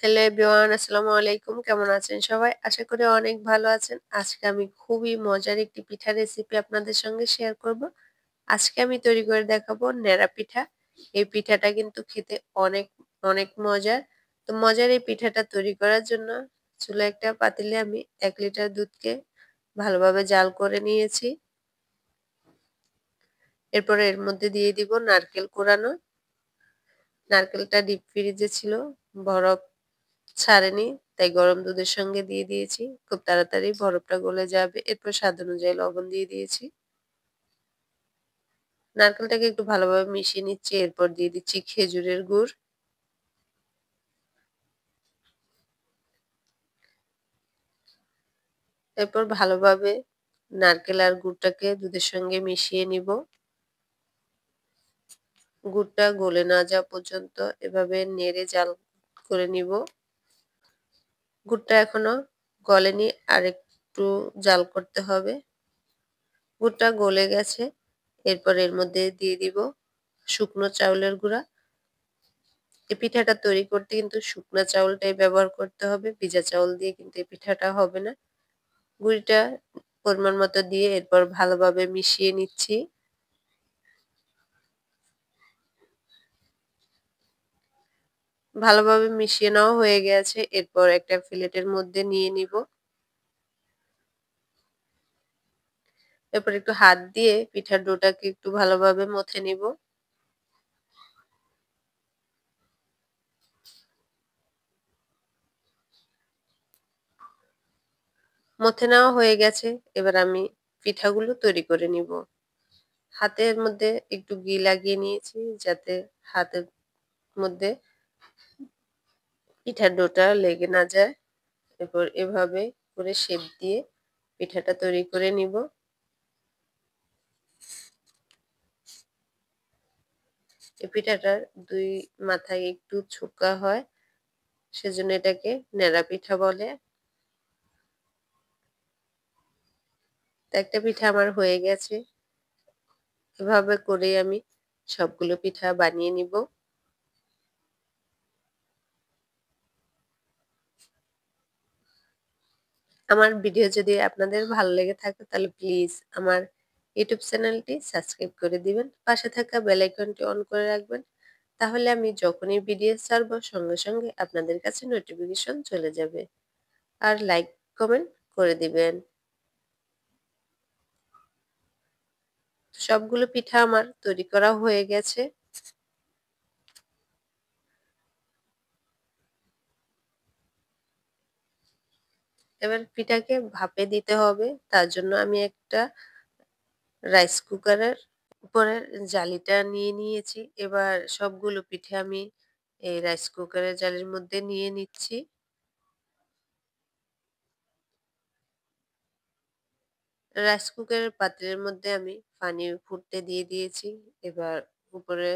Hello everyone, আসসালামু আলাইকুম। কেমন আছেন সবাই? আশা করি অনেক ভালো আছেন। আজকে আমি খুবই মজার একটি পিঠার রেসিপি আপনাদের সঙ্গে শেয়ার করব। আজকে আমি তৈরি করে দেখাবো ন্যাড়া পিঠা। এই পিঠাটা কিন্তু খেতে অনেক অনেক মজার। তো মজার এই পিঠাটা তৈরি করার জন্য চুলায় একটা পাতিলে আমি ১ লিটার দুধকে ভালোভাবে জাল করে নিয়েছি। এরপরে এর মধ্যে দিয়ে দিব নারকেল কোরানো। নারকেলটা ডিপ ফ্রিজে ছিল, বরফ ছাড়েনি, তাই গরম দুধের সঙ্গে দিয়ে দিয়েছি। খুব তাড়াতাড়ি বরফটা গলে যাবে। এরপর স্বাদ অনুযায়ী লবণ দিয়ে দিয়েছি। নারকেলটাকে একটু ভালোভাবে মিশিয়ে নিচ্ছি। এরপর দিয়ে দিচ্ছি খেজুরের গুড়। এরপর ভালোভাবে নারকেল আর গুড়টাকে দুধের সঙ্গে মিশিয়ে নিব। গুড়টা গলে না যাওয়া পর্যন্ত এভাবে নেড়ে জাল করে নিব। গুড়টা এখনো গলেনি, আর একটু জাল করতে হবে। গুড়টা গলে গেছে। এরপর এর মধ্যে দিয়ে দিব শুকনো চাউলের গুঁড়া। এই পিঠাটা তৈরি করতে কিন্তু শুকনা চাউলটাই ব্যবহার করতে হবে। ভিজা চাউল দিয়ে কিন্তু এই পিঠাটা হবে না। গুঁড়িটা পরিমাণ মতো দিয়ে এরপর ভালোভাবে মিশিয়ে নিচ্ছি। ভালোভাবে মিশিয়ে নেওয়া হয়ে গেছে। এরপর একটা প্লেটের মধ্যে নিয়ে নিব। এরপর একটু হাত দিয়ে পিঠার ডোটাকে একটু ভালোভাবে মথে নিব। মথে নেওয়া হয়ে গেছে। এবার আমি পিঠাগুলো তৈরি করে নিব। হাতের মধ্যে একটু ঘি লাগিয়ে নিয়েছি যাতে হাতের মধ্যে পিঠার ডোটা লেগে না যায়। এরপর এভাবে করে শেপ দিয়ে পিঠাটা তৈরি করে নিব। এই পিঠাটার ২ মাথায় একটু চোখা হয়, সেজন্য এটাকে ন্যাড়া পিঠা বলে। তো একটা পিঠা আমার হয়ে গেছে। এভাবে করেই আমি সবগুলো পিঠা বানিয়ে নিব। আমার ভিডিও যদি আপনাদের ভালো লেগে থাকে তাহলে প্লিজ আমার ইউটিউব চ্যানেলটি সাবস্ক্রাইব করে দিবেন। পাশে থাকা বেল আইকনটি অন করে রাখবেন। তাহলে আমি যখনই ভিডিও ছাড়বো সঙ্গে সঙ্গে আপনাদের কাছে নোটিফিকেশন চলে যাবে। আর লাইক, কমেন্ট করে দিবেন। সবগুলো পিঠা আমার তৈরি করা হয়ে গেছে। এবার পিঠাকে ভাপে দিতে হবে। তার জন্য আমি একটা রাইস কুকারের উপরের জালিটা নিয়ে নিয়েছি। এবার সবগুলো পিঠে আমি এই রাইস কুকারের জালির মধ্যে নিয়ে নিচ্ছি। রাইস কুকারের পাত্রের মধ্যে আমি পানি ফুটতে দিয়ে দিয়েছি। এবার উপরে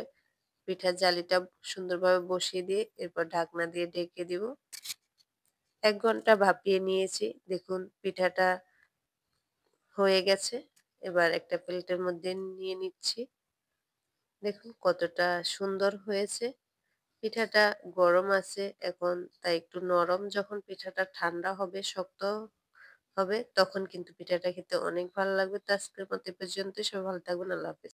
পিঠার জালিটা সুন্দরভাবে বসিয়ে দিয়ে এরপর ঢাকনা দিয়ে ঢেকে দিব। ১ ঘন্টা ভাপিয়ে নিয়েছি। দেখুন পিঠাটা হয়ে গেছে। এবার একটা প্লেটের মধ্যে নিয়ে নিচ্ছি। দেখুন কতটা সুন্দর হয়েছে। পিঠাটা গরম আছে এখন, তাই একটু নরম। যখন পিঠাটা ঠান্ডা হবে, শক্ত হবে, তখন কিন্তু পিঠাটা খেতে অনেক ভালো লাগবে। তো আজকের মতো এ পর্যন্তই। সবাই ভালো থাকবেন। আল্লাহ হাফেজ।